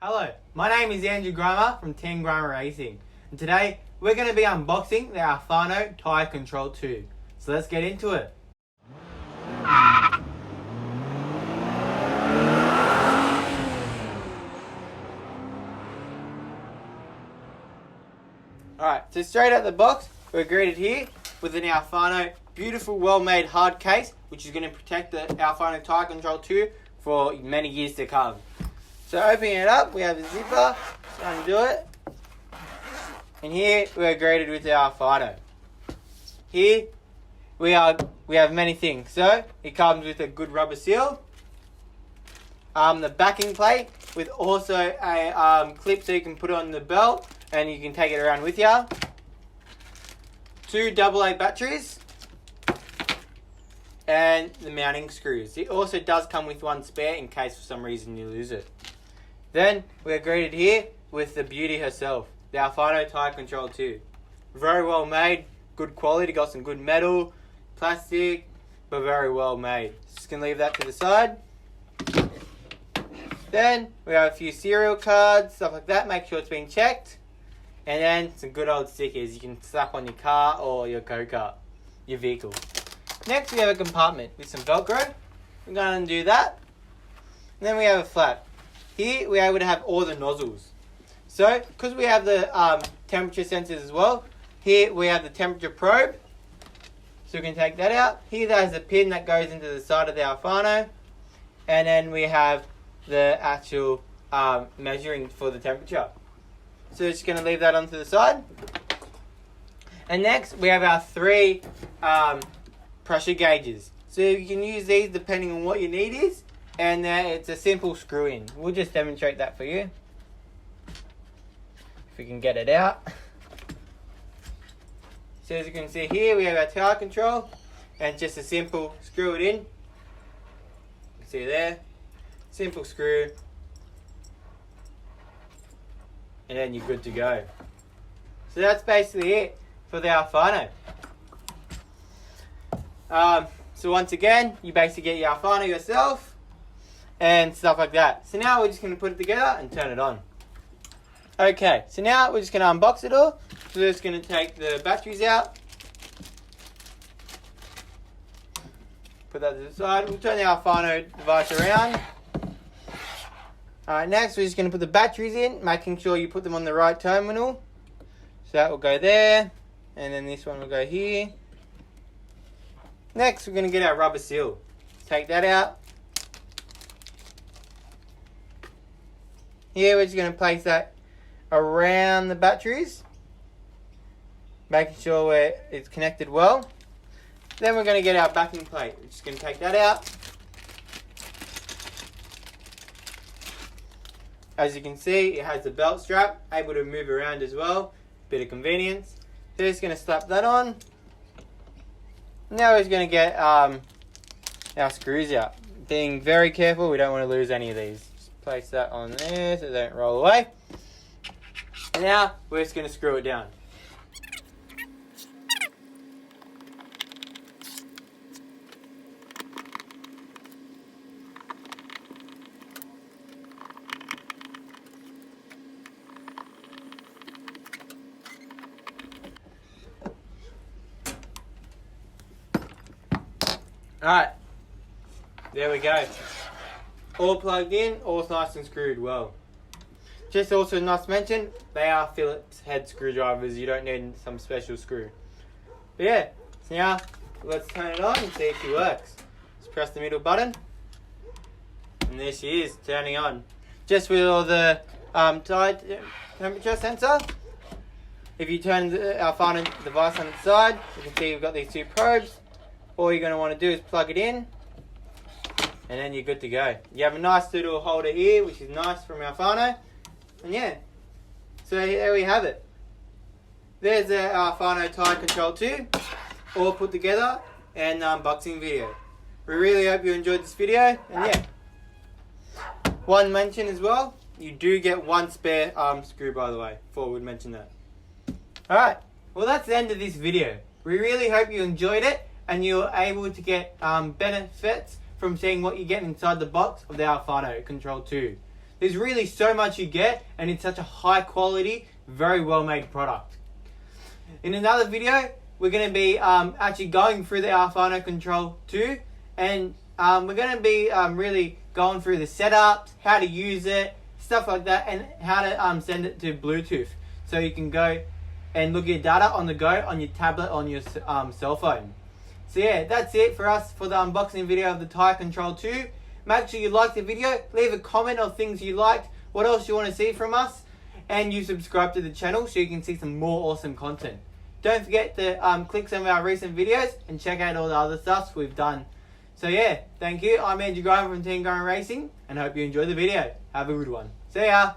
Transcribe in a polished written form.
Hello, my name is Andrew Grimer from Team Grimer Racing, and today we're going to be unboxing the Alfano Tyre Control 2. So let's get into it. Alright, so straight out the box, we're greeted here with an Alfano beautiful, well-made hard case, which is going to protect the Alfano Tyre Control 2 for many years to come. So opening it up, we have a zipper, just undo it, and here we're greeted with the Alfano. Here we have many things. So it comes with a good rubber seal, the backing plate with also a clip so you can put it on the belt and you can take it around with you. 2 AA batteries and the mounting screws. It also does come with 1 spare in case for some reason you lose it. Then we're greeted here with the beauty herself, the Alfano Tyre Control 2. Very well made, good quality, got some good metal, plastic, but very well made. Just gonna leave that to the side. Then we have a few serial cards, stuff like that, make sure it's been checked. And then some good old stickers you can slap on your car or your go-kart, your vehicle. Next we have a compartment with some Velcro. We're going to undo that. And then we have a flap. Here we're able to have all the nozzles. So, because we have the temperature sensors as well, here we have the temperature probe. So we can take that out. Here there's a pin that goes into the side of the Alfano. And then we have the actual measuring for the temperature. So just going to leave that onto the side. And next we have our 3 pressure gauges. So you can use these depending on what your need is. And it's a simple screw in. We'll just demonstrate that for you. If we can get it out. So as you can see here, we have our tyre control. And just a simple screw it in. You can see there. Simple screw. And then you're good to go. So that's basically it for the Alfano. So once again, you basically get your Alfano yourself and stuff like that. So now we're just going to put it together and turn it on. Okay, so now we're just going to unbox it all. So we're just going to take the batteries out. Put that to the side. We'll turn the Alfano device around. Alright, next we're just going to put the batteries in, making sure you put them on the right terminal. So that will go there, and then this one will go here. Next we're going to get our rubber seal. Take that out. Here we're just going to place that around the batteries, making sure it's connected well. Then we're going to get our backing plate. We're just going to take that out. As you can see, it has the belt strap, able to move around as well. Bit of convenience. So just going to slap that on. Now we're just going to get our screws out. Being very careful, we don't want to lose any of these. Just place that on there so they don't roll away. And now we're just going to screw it down. Alright, there we go. All plugged in, all nice and screwed well. Just also nice to mention, they are Phillips head screwdrivers, you don't need some special screw. But yeah, so now let's turn it on and see if she works. Just press the middle button, and there she is, turning on. Just with all the tire temperature sensor. If you turn the Alfano device on its side, you can see we've got these 2 probes. All you're going to want to do is plug it in, and then you're good to go. You have a nice little holder here, which is nice from Alfano. And yeah, so there we have it. There's the Alfano Tyre Control 2, all put together, and the unboxing video. We really hope you enjoyed this video, and yeah. One mention as well, you do get 1 spare screw, by the way. Thought we'd mention that. Alright, well that's the end of this video. We really hope you enjoyed it and you're able to get benefits from seeing what you get inside the box of the Alfano Control 2. There's really so much you get, and it's such a high quality, very well made product. In another video, we're going to be actually going through the Alfano Control 2, and we're going to be really going through the setups, how to use it, stuff like that, and how to send it to Bluetooth, so you can go and look at your data on the go on your tablet, on your cell phone. So yeah, that's it for us for the unboxing video of the Tyre Control 2. Make sure you like the video, leave a comment of things you liked, what else you want to see from us, and you subscribe to the channel so you can see some more awesome content. Don't forget to click some of our recent videos and check out all the other stuff we've done. So yeah, thank you. I'm Andrew Graham from Team Graham Racing, and hope you enjoyed the video. Have a good one. See ya!